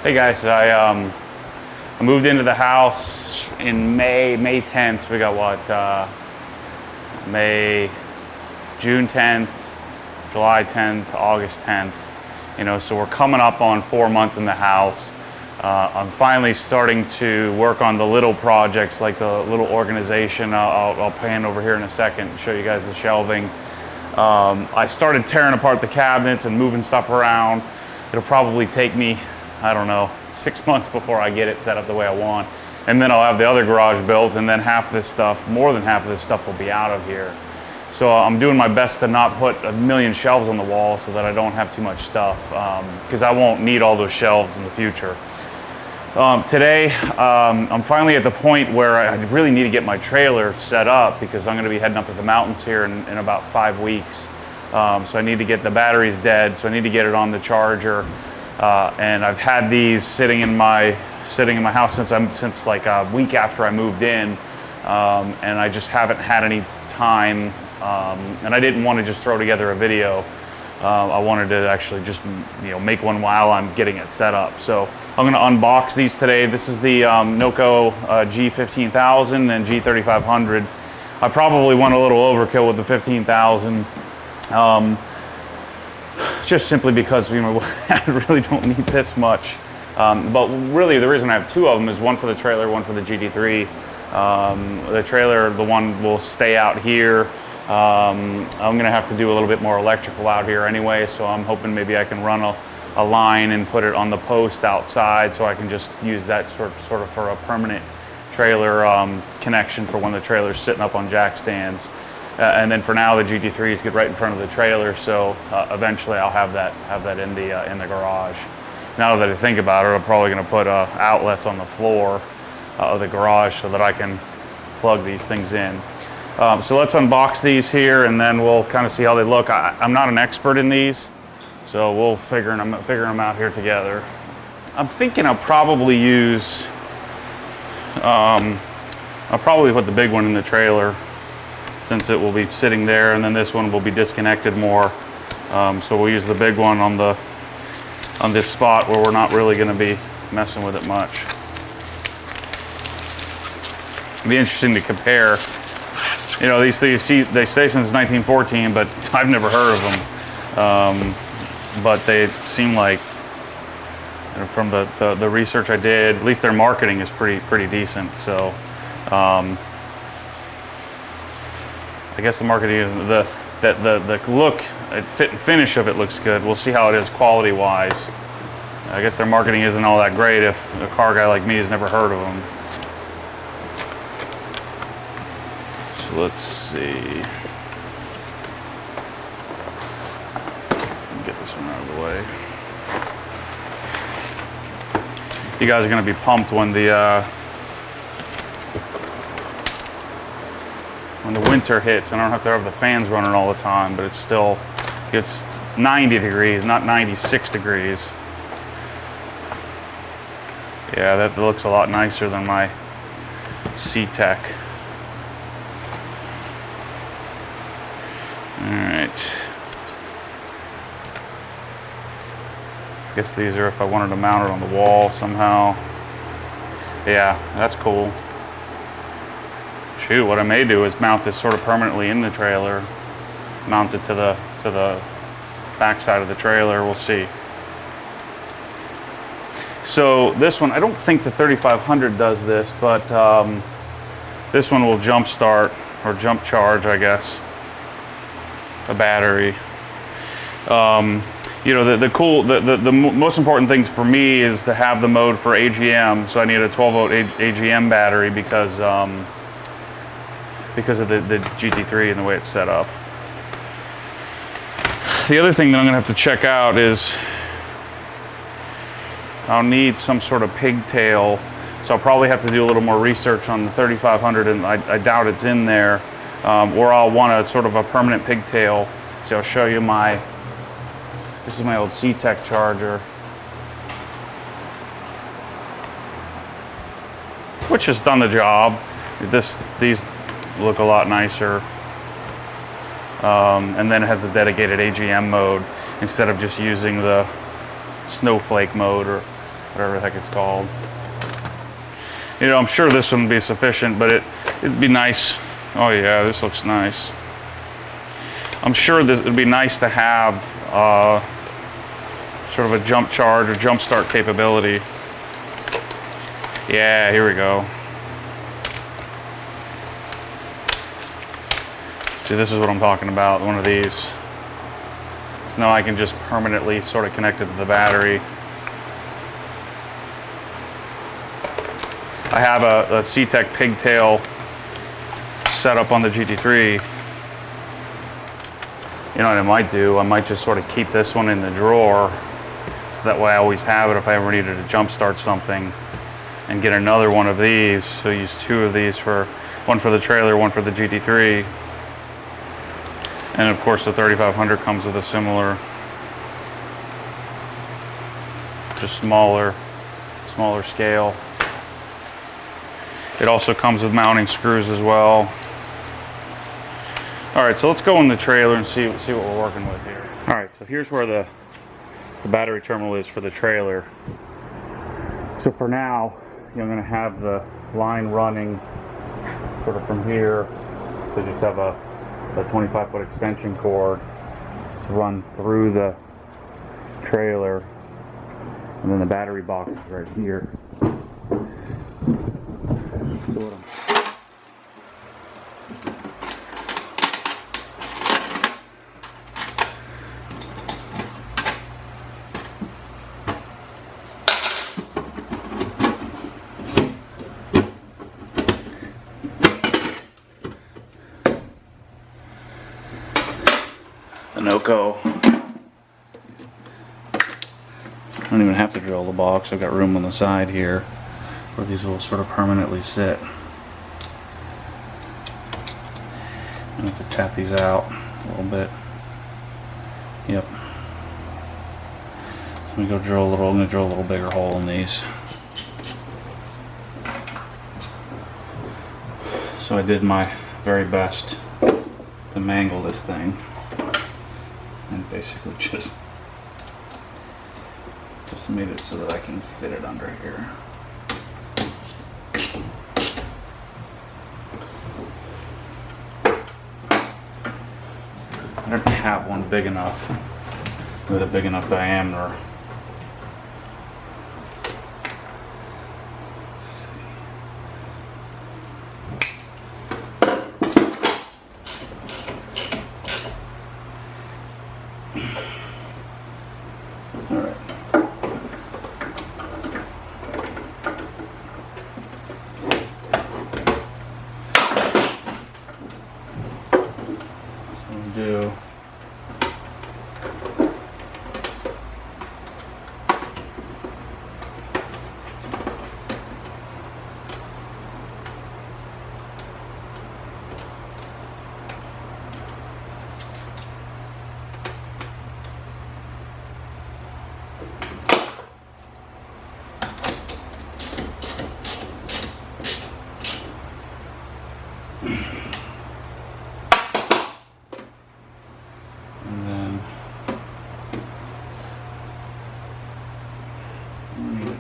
Hey guys, I moved into the house in May 10th. So we got what, June 10th, July 10th, August 10th. You know, so we're coming up on 4 months in the house. I'm finally starting to work on the little projects, like the little organization. I'll pan over here in a second and show you guys the shelving. I started tearing apart the cabinets and moving stuff around. It'll probably take me, I don't know, 6 months before I get it set up the way I want. And then I'll have the other garage built, and then half of this stuff, more than half of this stuff will be out of here. So I'm doing my best to not put a million shelves on the wall so that I don't have too much stuff, because I won't need all those shelves in the future. Today, I'm finally at the point where I really need to get my trailer set up, because I'm going to be heading up to the mountains here in about 5 weeks. So I need to get the batteries dead, so I need to get it on the charger. And I've had these sitting in my house since like a week after I moved in, and I just haven't had any time. And I didn't want to just throw together a video. I wanted to actually just make one while I'm getting it set up. So I'm going to unbox these today. This is the Noco G15000 and G3500. I probably went a little overkill with the 15,000. Just simply because I really don't need this much. But really the reason I have two of them is one for the trailer, one for the GT3. The trailer, the one will stay out here. I'm gonna have to do a little bit more electrical out here anyway, so I'm hoping maybe I can run a line and put it on the post outside, so I can just use that sort of for a permanent trailer connection for when the trailer's sitting up on jack stands. And then for now, the GT3s get right in front of the trailer, so eventually I'll have that in the garage. Now that I think about it, I'm probably going to put outlets on the floor of the garage so that I can plug these things in. So let's unbox these here, and then we'll kind of see how they look. I'm not an expert in these, so we'll figure them out here together. I'm thinking I'll probably use. I'll probably put the big one in the trailer, since it will be sitting there, and then this one will be disconnected more. So we'll use the big one on this spot where we're not really going to be messing with it much. It'll be interesting to compare. These things, they say since 1914, but I've never heard of them. But they seem like, from the research I did, at least their marketing is pretty decent. So. I guess the marketing is the look, fit and finish of it looks good. We'll see how it is quality wise. I guess their marketing isn't all that great if a car guy like me has never heard of them. So let's see. Get this one out of the way. You guys are going to be pumped when the winter hits, and I don't have to have the fans running all the time, but it's 90 degrees, not 96 degrees. Yeah, that looks a lot nicer than my C-Tech. All right. I guess these are if I wanted to mount it on the wall somehow. Yeah, that's cool. Shoot, what I may do is mount this sort of permanently in the trailer, mount it to the back side of the trailer. We'll see. So this one, I don't think the 3500 does this, but this one will jump start or jump charge, I guess, a battery. The most important thing for me is to have the mode for AGM. So I need a 12-volt AGM battery because of the GT3 and the way it's set up. The other thing that I'm gonna have to check out is I'll need some sort of pigtail, so I'll probably have to do a little more research on the 3500, and I doubt it's in there, or I'll want a sort of a permanent pigtail. So I'll show you this is my old C-Tech charger, which has done the job. These look a lot nicer. And then it has a dedicated AGM mode instead of just using the snowflake mode or whatever the heck it's called. You know, I'm sure this wouldn't be sufficient, but it'd be nice. Oh yeah, this looks nice. I'm sure that it'd be nice to have sort of a jump charge or jump start capability. Yeah, here we go. See, this is what I'm talking about, one of these. So now I can just permanently sort of connect it to the battery. I have a C-Tech pigtail set up on the GT3. You know what I might do? I might just sort of keep this one in the drawer, so that way I always have it if I ever needed to jump start something, and get another one of these. So use two of these, one for the trailer, one for the GT3. And of course the 3500 comes with a similar, just smaller scale. It also comes with mounting screws as well. All right, so let's go in the trailer and see what we're working with here. All right, so here's where the battery terminal is for the trailer. So for now, I'm going to have the line running sort of from here to just have a 25-foot extension cord to run through the trailer, and then the battery box is right here. The Noco. I don't even have to drill the box. I've got room on the side here where these will sort of permanently sit. I have to tap these out a little bit. Yep. Let me go drill a little. I'm going to drill a little bigger hole in these. So I did my very best to mangle this thing, and basically just made it so that I can fit it under here. I don't have one big enough with a big enough diameter. All right. So we'll do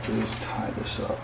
just tie this up.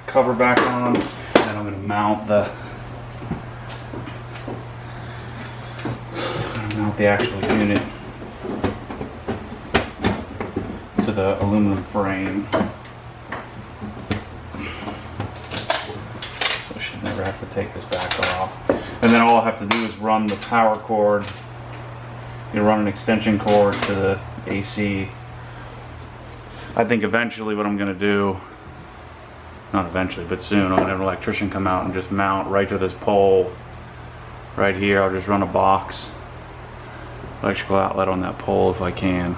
Cover back on, and then I'm going to mount the actual unit to the aluminum frame. So I should never have to take this back off. And then all I have to do is run the power cord. Run an extension cord to the AC. I think eventually what I'm going to do, not eventually, but soon, I'm going to have an electrician come out and just mount right to this pole right here. I'll just run a box electrical outlet on that pole if I can.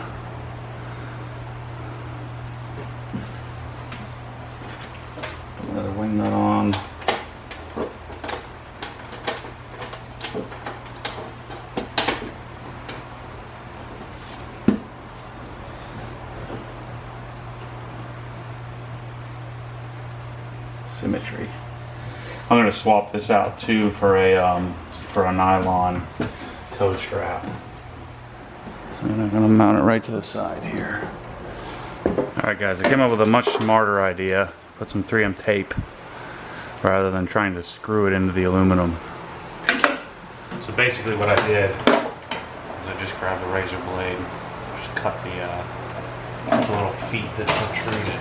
around. Symmetry. I'm going to swap this out too for a nylon toe strap. So I'm going to mount it right to the side here. Alright guys, I came up with a much smarter idea. Put some 3M tape rather than trying to screw it into the aluminum. So basically what I did is I just grabbed a razor blade, just cut the little feet that protruded.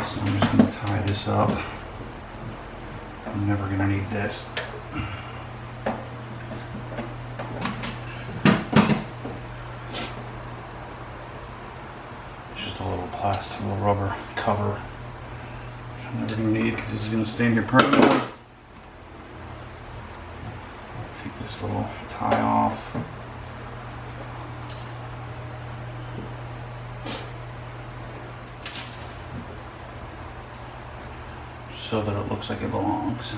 So I'm just going to tie this up. I'm never going to need this. It's just a little plastic, little rubber cover. I'm never going to need because this is going to stay in here permanently. Take this little tie off. So that it looks like it belongs.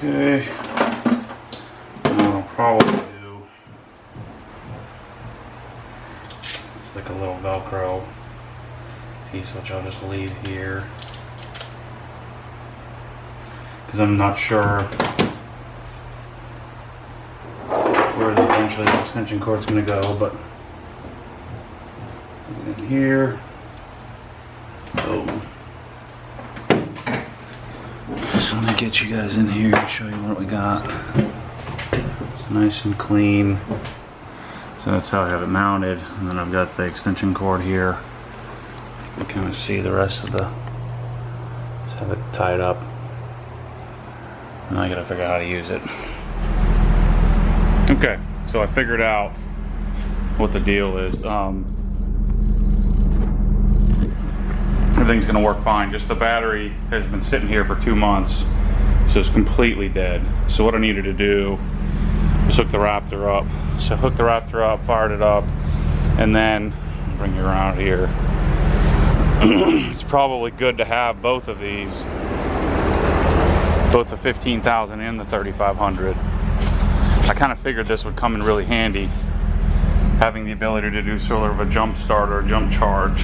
Okay, I'll probably do just like a little Velcro piece, which I'll just leave here because I'm not sure where eventually the extension cord's going to go, but put it in here. Boom. So let me get you guys in here and show you what we got. It's nice and clean. So that's how I have it mounted. And then I've got the extension cord here. You can kind of see the rest of the, just have it tied up. And I gotta figure out how to use it. Okay, so I figured out what the deal is. Everything's gonna work fine. Just the battery has been sitting here for 2 months, so it's completely dead. So what I needed to do was hook the Raptor up. So I hooked the Raptor up, fired it up, and then I'll bring you around here. It's probably good to have both of these, both the 15,000 and the 3500. I kind of figured this would come in really handy, having the ability to do sort of a jump start or a jump charge,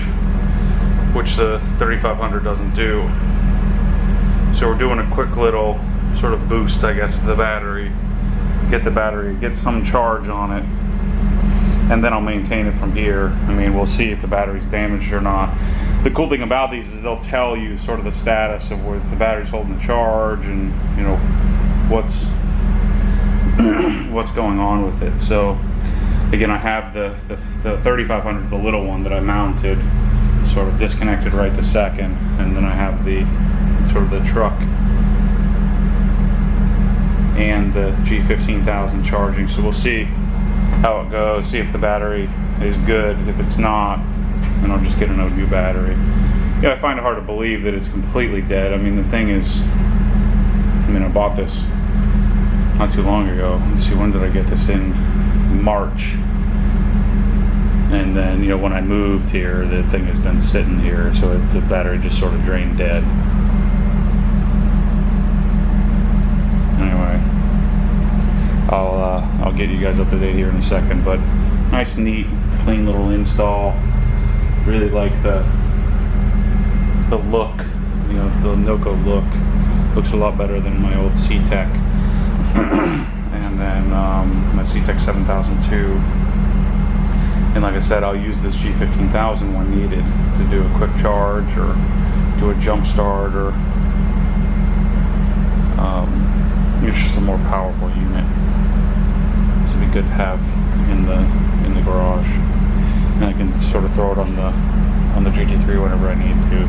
which the 3500 doesn't do. So we're doing a quick little sort of boost, I guess, to the battery. Get some charge on it, and then I'll maintain it from here. I mean, we'll see if the battery's damaged or not. The cool thing about these is they'll tell you sort of the status of where the battery's holding the charge and, you know, what's what's going on with it. So again, I have the 3500, the little one that I mounted, sort of disconnected right this second, and then I have the sort of the truck and the G15000 charging. So we'll see how it goes, see if the battery is good. If it's not, then I'll just get a new battery. Yeah, I find it hard to believe that it's completely dead. I mean, the thing is, I bought this not too long ago. Let's see, when did I get this? In March. And then, you know, when I moved here, the thing has been sitting here, so the battery just sort of drained dead. Anyway, I'll get you guys up to date here in a second, but nice, neat, clean little install. Really like the look, you know, the Noco look. Looks a lot better than my old C-Tech. And then my C-Tech 7002. And like I said, I'll use this G15000 when needed to do a quick charge or do a jump start or It's just a more powerful unit, so it'd be good to have in the garage, and I can sort of throw it on the GT3 whenever I need to.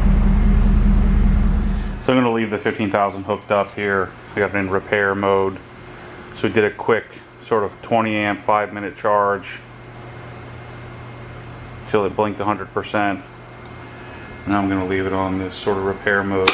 So I'm going to leave the 15,000 hooked up here. I got it in repair mode, so we did a quick sort of 20 amp 5-minute charge till it blinked 100%. Now I'm going to leave it on this sort of repair mode